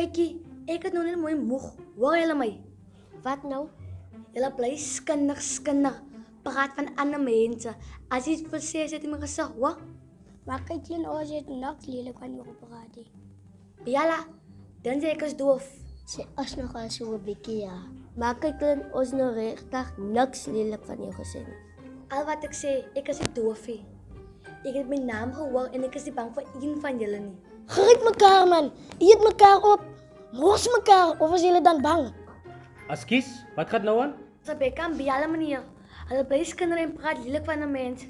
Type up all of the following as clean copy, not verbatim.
Kykie, ek het nou net mooi moeg. Hoor julle my? Wat nou? Julle bly skinnig. Praat van ander mense. As jy vir sê, het jy my gesig, hoor? Maar kyk jy ons het niks lelik van jou gepraat nie. Jala, dan sê ek is doof. Sê as nog al so 'n bietjie ja. Maar kyk dan ons nou regtig niks lelik van jou gesê nie. Al wat ek sê, ek is nie doofie. Ek het my naam gehoor en ek is nie bang vir een van julle nie. Gryp mekaar man, eet mekaar op. Mors mekaar of is julle dan bang? Askies, wat gaan nou aan? Rebecca en Biala meneer. Hulle bly skinder en praat lelik van 'n mens.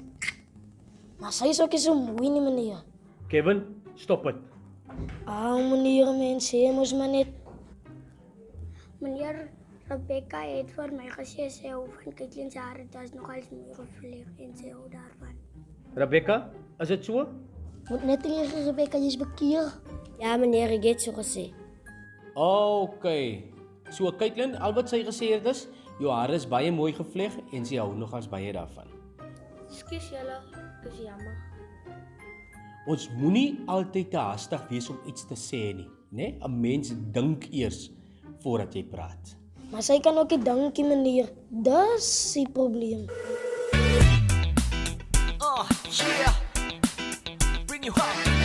Maar sy is ook nie so mooi nie meneer. Kevin, stop dit. Meneer mense, jy moes maar net. Meneer Rebecca het vir my gesê sy hou van Kaitlyn se hare, dit is nogal mooi gevleg en sy hou daarvan. Rebecca, is dit so? Moet net tegen Rebecca jy's bekeer. Ja meneer, ek het so gesê. Okay. So Kaitlyn, al wat sy gesê het is, jou hare is baie mooi gevleg en sy hou nogals baie daarvan. Skus julle, dis jammer. Ons moenie altyd te haastig wees om iets te sê nie, né? 'n Mens dink eers voordat jy praat. Maar sy kan ook nie dankie meneer. Dis die probleem. Yeah. Bring you up.